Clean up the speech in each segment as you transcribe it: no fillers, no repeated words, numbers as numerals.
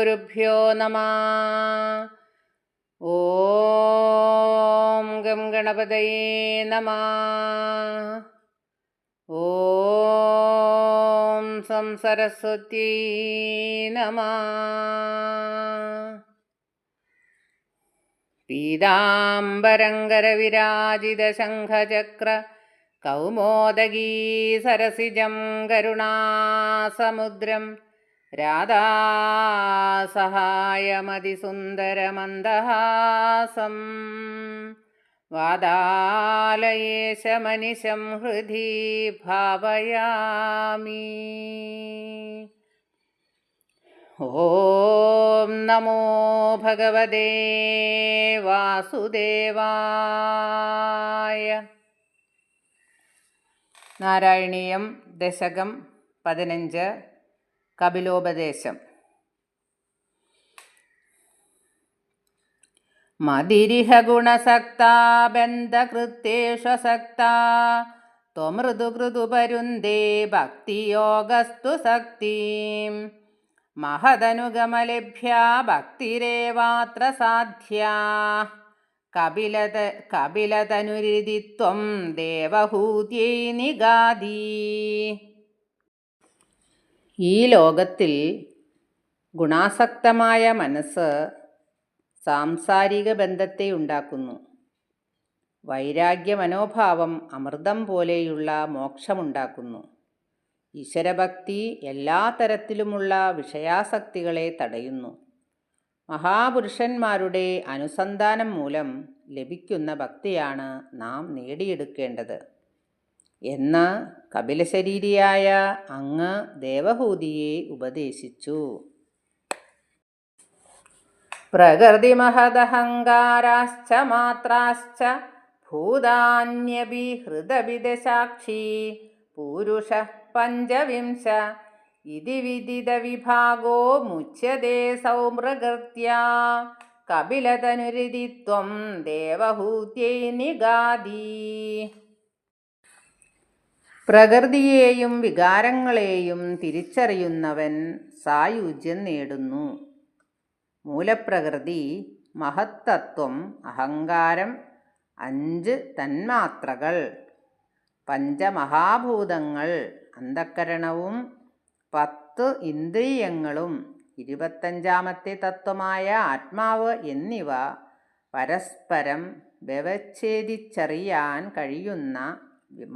ശ്രീഗുരുഭ്യോ നമഃ. ഓം ഗം ഗണപതയേ നമഃ. ഓം സം സരസ്വത്യൈ നമഃ. പീതാംബരംഗരവിരാജിതശംഖചക്ര കൗമോദഗീ സരസിജം കരുണാസമുദ്രം രാധാസഹായമതിസുന്ദരമന്ദഹാസം വാതാലയേശമനിശം ഹൃദി ഭാവയാമി. ഓം നമോ ഭഗവതേ വാസുദേവായ. നാരായണീയം ദശകം 15 കപിലോപദേശം. മതിരിഹ ഗുണസക്താ ബന്ധകൃത്യേഷസക്താ ത്വമൃദുകൃതുപരുന്ദേ ഭക്തിയോഗസ്തു സക്തിം മഹദനുഗമലഭ്യാ ഭക്തിരേവാത്ര സാധ്യാ കപിലതനുരിതിത്വം ദേവഹൂത്യൈ നിഗാദീ. ഈ ലോകത്തിൽ ഗുണാസക്തമായ മനസ്സ് സാംസാരിക ബന്ധത്തെ ഉണ്ടാക്കുന്നു. വൈരാഗ്യ മനോഭാവം അമൃതം പോലെയുള്ള മോക്ഷമുണ്ടാക്കുന്നു. ഈശ്വരഭക്തി എല്ലാ തരത്തിലുമുള്ള വിഷയാസക്തികളെ തടയുന്നു. മഹാപുരുഷന്മാരുടെ അനുസന്ധാനം മൂലം ലഭിക്കുന്ന ഭക്തിയാണ് നാം നേടിയെടുക്കേണ്ടത് എന്ന് കപിലശരീരിയായ അങ്ങ് ദേവഹൂതിയെ ഉപദേശിച്ചു. പ്രകൃതിമഹദഹങ്കാരാശ്ച മാത്രാശ്ച ഭൂതാന്യപി ഹൃദവിദശാക്ഷി പൂരുഷ പഞ്ചവിംശ ഇതി വിദിതവിഭാഗോ മുച്യതേ സൗമൃഗർത്യാ കപിലതനുരിതിത്വം ദേവഹൂത്യൈ നിഗാദീ. പ്രകൃതിയെയും വികാരങ്ങളെയും തിരിച്ചറിയുന്നവൻ സായുജ്യം നേടുന്നു. മൂലപ്രകൃതി, മഹത്തത്വം, അഹങ്കാരം, 5 തന്മാത്രകൾ, പഞ്ചമഹാഭൂതങ്ങൾ, അന്ധഃകരണവും 10 ഇന്ദ്രിയങ്ങളും, 25ാമത്തെ തത്വമായ ആത്മാവ് എന്നിവ പരസ്പരം വ്യവച്ഛേദിച്ചറിയാൻ കഴിയുന്ന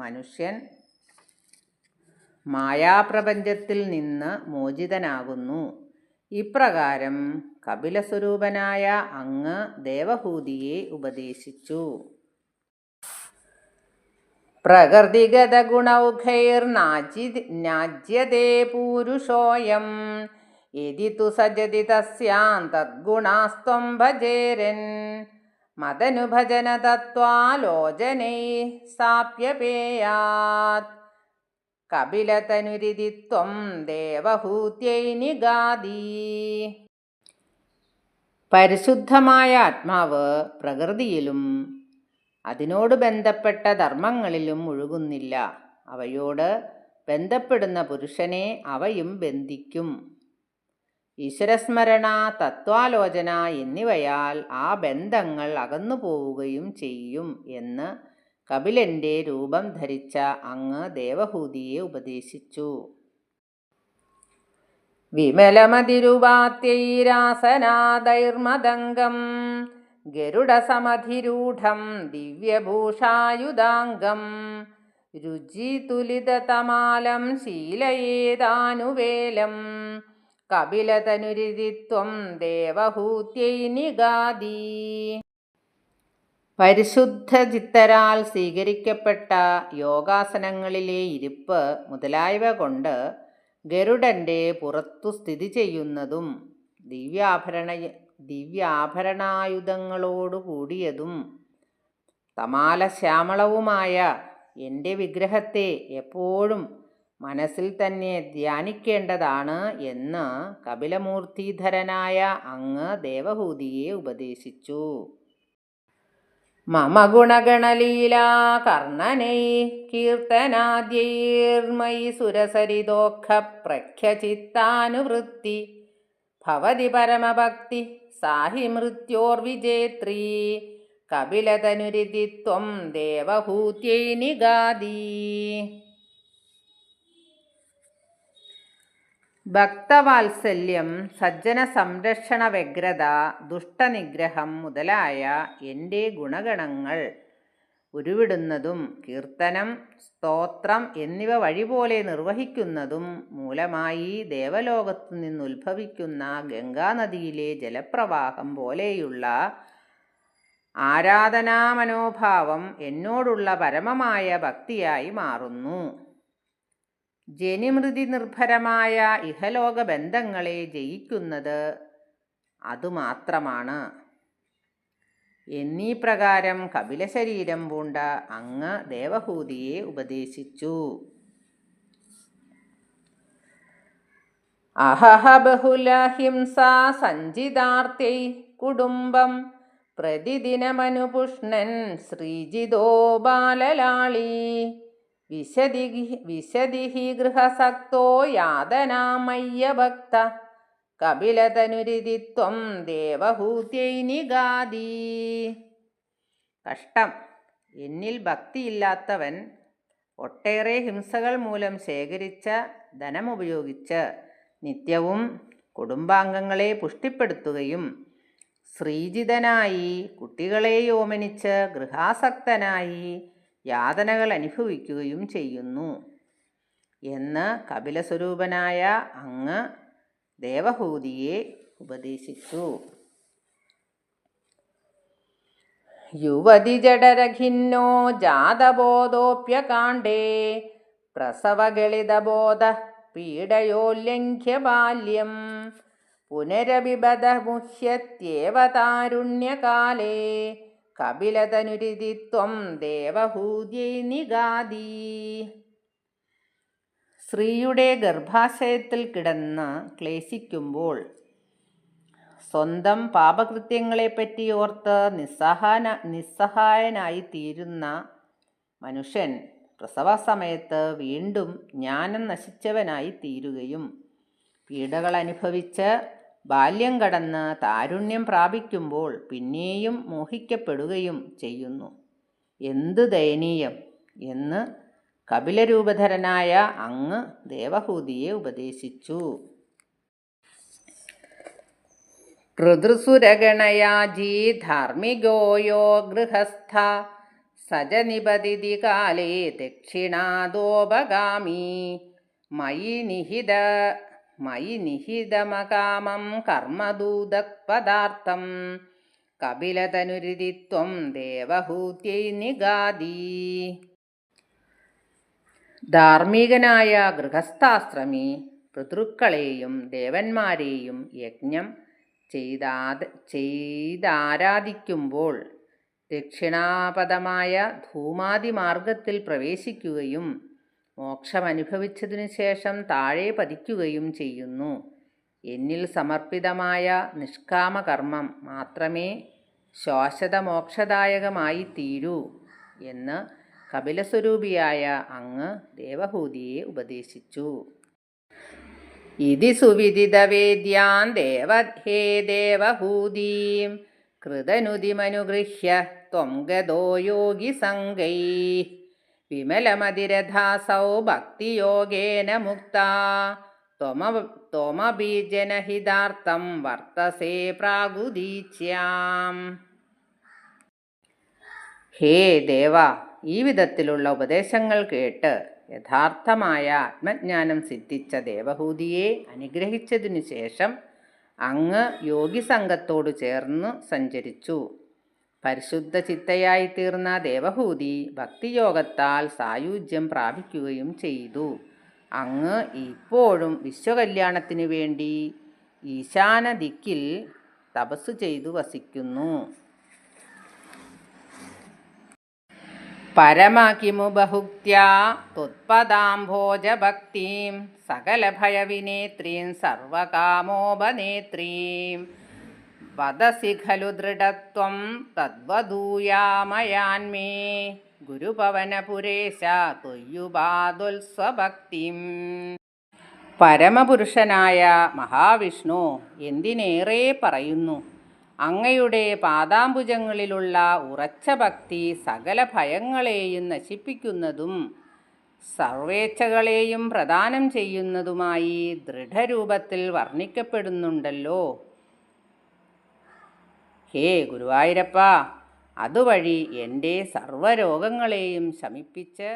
മനുഷ്യൻ മായാപ്രപഞ്ചത്തിൽ നിന്ന് മോചിതനാകുന്നു. ഇപ്രകാരം കപിലസ്വരൂപനായ അങ്ങ് ദേവഹൂതിയെ ഉപദേശിച്ചു. പ്രകൃതിഗതഗുണൗഘൈർനാജ്യതേ പൂരുഷോയം യദി തു സജതി തസ്യാം തദ്ഗുണാസ്ത്വം ഭജേരൻ മദനുഭജനതത്വാലോചനൈ സാപ്യപേയാത് കപിലതനുരിതിത്വം ദേവഹൂത്യൈ നിഗാദീ. പരിശുദ്ധമായ ആത്മാവ് പ്രകൃതിയിലും അതിനോട് ബന്ധപ്പെട്ട ധർമ്മങ്ങളിലും മുഴുകുന്നില്ല. അവയോട് ബന്ധപ്പെടുന്ന പുരുഷനെ അവയും ബന്ധിക്കും. ഈശ്വരസ്മരണ, തത്വാലോചന എന്നിവയാൽ ആ ബന്ധങ്ങൾ അകന്നു പോവുകയും ചെയ്യും എന്ന് കപിലന്റെ രൂപം ധരിച്ച അങ്ങ് ദേവഹൂതിയെ ഉപദേശിച്ചു. വിമലമതിരുപാത്യൈരാസനാദൈർമദംഗം ഗരുഡസമധിരൂഢം ദിവ്യഭൂഷായുധാംഗം രുചിതുലിതതമാലം ശീലയേതാനുവേലം കപിലതനുരിതിത്വം ദേവഹൂത്യൈ നിഗാദീ. പരിശുദ്ധ ചിത്തരാൽ സ്വീകരിക്കപ്പെട്ട യോഗാസനങ്ങളിലെ ഇരിപ്പ് മുതലായവ കൊണ്ട് ഗരുഡന്റെ പുറത്തു സ്ഥിതി ചെയ്യുന്നതും ദിവ്യാഭരണായുധങ്ങളോടു കൂടിയതും തമാലശ്യാമളവുമായ എൻ്റെ വിഗ്രഹത്തെ എപ്പോഴും മനസ്സിൽ തന്നെ ധ്യാനിക്കേണ്ടതാണ് എന്ന് കപിലമൂർത്തിധരനായ അങ്ങ് ദേവഹൂതിയെ ഉപദേശിച്ചു. മമ ഗുണഗണലീലാ കർണനൈ കീർത്തനാദ്യൈർമയി സുരസരിതോഖ പ്രഖ്യചിത്താനുവൃത്തി ഭവതി പരമഭക്തി സാഹി മൃത്യോർവിജേത്രീ കപിലതനുരിതിത്വം ദേവഹൂത്യൈ നിഗാദി. ഭക്തവാത്സല്യം, സജ്ജന സംരക്ഷണ വ്യഗ്രത, ദുഷ്ടനിഗ്രഹം മുതലായ എൻ്റെ ഗുണഗണങ്ങൾ ഉരുവിടുന്നതും കീർത്തനം, സ്തോത്രം എന്നിവ വഴിപോലെ നിർവഹിക്കുന്നതും മൂലമായി ദേവലോകത്തു നിന്നുത്ഭവിക്കുന്ന ഗംഗാനദിയിലെ ജലപ്രവാഹം പോലെയുള്ള ആരാധനാമനോഭാവം എന്നോടുള്ള പരമമായ ഭക്തിയായി മാറുന്നു. ജനിമൃതി നിർഭരമായ ഇഹലോക ബന്ധങ്ങളെ ജയിക്കുന്നത് അതുമാത്രമാണ് എന്നീ പ്രകാരം കപിലശരീരം പൂണ്ട അങ്ങ് ദേവഹൂതിയെ ഉപദേശിച്ചു. അഹഹ ബഹുല ഹിംസാ സഞ്ചിതാർത്തൈ കുടുംബം പ്രതിദിനമനുപുഷ്ണൻ ശ്രീജിതോ ബാലലാളീ വിശദിഹി ഗൃഹസക്തോ യാതനാമയ്യഭക്ത കപിലതനുരിതിത്വം ദേവഹൂത്യൈ നിഗാദി. കഷ്ടം! എന്നിൽ ഭക്തിയില്ലാത്തവൻ ഒട്ടേറെ ഹിംസകൾ മൂലം ശേഖരിച്ച ധനമുപയോഗിച്ച് നിത്യവും കുടുംബാംഗങ്ങളെ പുഷ്ടിപ്പെടുത്തുകയും ശ്രീജിതനായി കുട്ടികളെ ഓമനിച്ച് ഗൃഹാസക്തനായി യാതനകൾ അനുഭവിക്കുകയും ചെയ്യുന്നു എന്ന് കപിലസ്വരൂപനായ അങ്ങ് ദേവഹൂതിയെ ഉപദേശിച്ചു. യുവതി ജഡരഖിന്നോ ജാതബോധോപ്യകാണ്ഡേ പ്രസവഗളിതബോധ പീഡയോല്ലംഘ്യ ബാല്യം പുനരഭിബധ മുഹ്യത്യേവ താരുണ്യകാലേ കപിലതനുരിതിത്വം ദേവഹൂത്യൈ നിഗാദി. സ്ത്രീയുടെ ഗർഭാശയത്തിൽ കിടന്ന് ക്ലേശിക്കുമ്പോൾ സ്വന്തം പാപകൃത്യങ്ങളെപ്പറ്റി ഓർത്ത് നിസ്സഹായനായി തീരുന്ന മനുഷ്യൻ പ്രസവസമയത്ത് വീണ്ടും ജ്ഞാനം നശിച്ചവനായി തീരുകയും പീഡകൾ അനുഭവിച്ച് ബാല്യം കടന്ന് താരുണ്യം പ്രാപിക്കുമ്പോൾ പിന്നെയും മോഹിക്കപ്പെടുകയും ചെയ്യുന്നു. എന്ത് ദയനീയം എന്ന് കപിലരൂപധരനായ അങ്ങ് ദേവഹൂതിയെ ഉപദേശിച്ചു. കൃതൃസുരഗണയാജീ ധാർമ്മികോയോ ഗൃഹസ്ഥ സജ നിപതിതി കാലേ ദക്ഷിണാദോപഗാമി മയി നിഹിതമകാമം കർമ്മദൂതപദാർത്ഥം കപിലതനുരിതിത്വം ദേവഹൂത്യൈ നിഗാദി. ധാർമ്മികനായ ഗൃഹസ്ഥാശ്രമി പിതൃക്കളെയും ദേവന്മാരെയും യജ്ഞം ചെയ്താരാധിക്കുമ്പോൾ ദക്ഷിണാപദമായ ധൂമാദിമാർഗത്തിൽ പ്രവേശിക്കുകയും മോക്ഷമനുഭവിച്ചതിനു ശേഷം താഴെ പതിക്കുകയും ചെയ്യുന്നു. എന്നിൽ സമർപ്പിതമായ നിഷ്കാമകർമ്മം മാത്രമേ ശാശ്വത മോക്ഷദായകമായി തീരൂ എന്ന് കപിലസ്വരൂപിയായ അങ്ങ് ദേവഹൂതിയെ ഉപദേശിച്ചു. ഇതി സുവിദിതവേദ്യാൻ ഹേ ദേവഹൂതീം കൃതനുതിമനുഗൃഹ്യ ത്വം ഗതോ യോഗിസംഗൈഃ വിമലമതിരഥാസൗ ഭക്തിയോഗേന മുക്താ ത്വമപി ജനഹിതാർത്ഥം വർത്തസേ പ്രാഗുദീച്യാം. ഹേ ദേവ, ഈ വിധത്തിലുള്ള ഉപദേശങ്ങൾ കേട്ട് യഥാർത്ഥമായ ആത്മജ്ഞാനം സിദ്ധിച്ച ദേവഹൂതിയെ അനുഗ്രഹിച്ചതിനു ശേഷം അങ്ങ് യോഗിസംഘത്തോടു ചേർന്ന് സഞ്ചരിച്ചു. പരിശുദ്ധ ചിത്തയായി തീർന്ന ദേവഹൂതി ഭക്തിയോഗത്താൽ സായുജ്യം പ്രാപിക്കുകയും ചെയ്തു. അങ്ങ് ഇപ്പോഴും വിശ്വകല്യാണത്തിനു വേണ്ടി ഈശാന ദിക്കിൽ തപസ്സു ചെയ്തു വസിക്കുന്നു. പരമകിമുപഹുക്ത്യാ ത്വത്പദാംഭോജഭക്തിം സകലഭയവിനേത്രീം സർവകാമോപനേത്രീം വദസി ഖലു ദൃഢത്വം തദ്വദൂയാമയാന്മേ ഗുരുപവനപുരേശ ത്വയ്യുപാദുൽസ്വഭക്തിം. പരമപുരുഷനായ മഹാവിഷ്ണു എന്തിനേറെ പറയുന്നു. അങ്ങയുടെ പാദാംബുജങ്ങളിലുള്ള ഉറച്ച ഭക്തി സകല ഭയങ്ങളെയും നശിപ്പിക്കുന്നതും സർവേച്ഛകളെയും പ്രദാനം ചെയ്യുന്നതുമായി ദൃഢരൂപത്തിൽ വർണ്ണിക്കപ്പെടുന്നുണ്ടല്ലോ. ഹേ ഗുരുവായൂരപ്പ, അതുവഴി എൻ്റെ സർവ്വരോഗങ്ങളെയും ശമിപ്പിച്ച്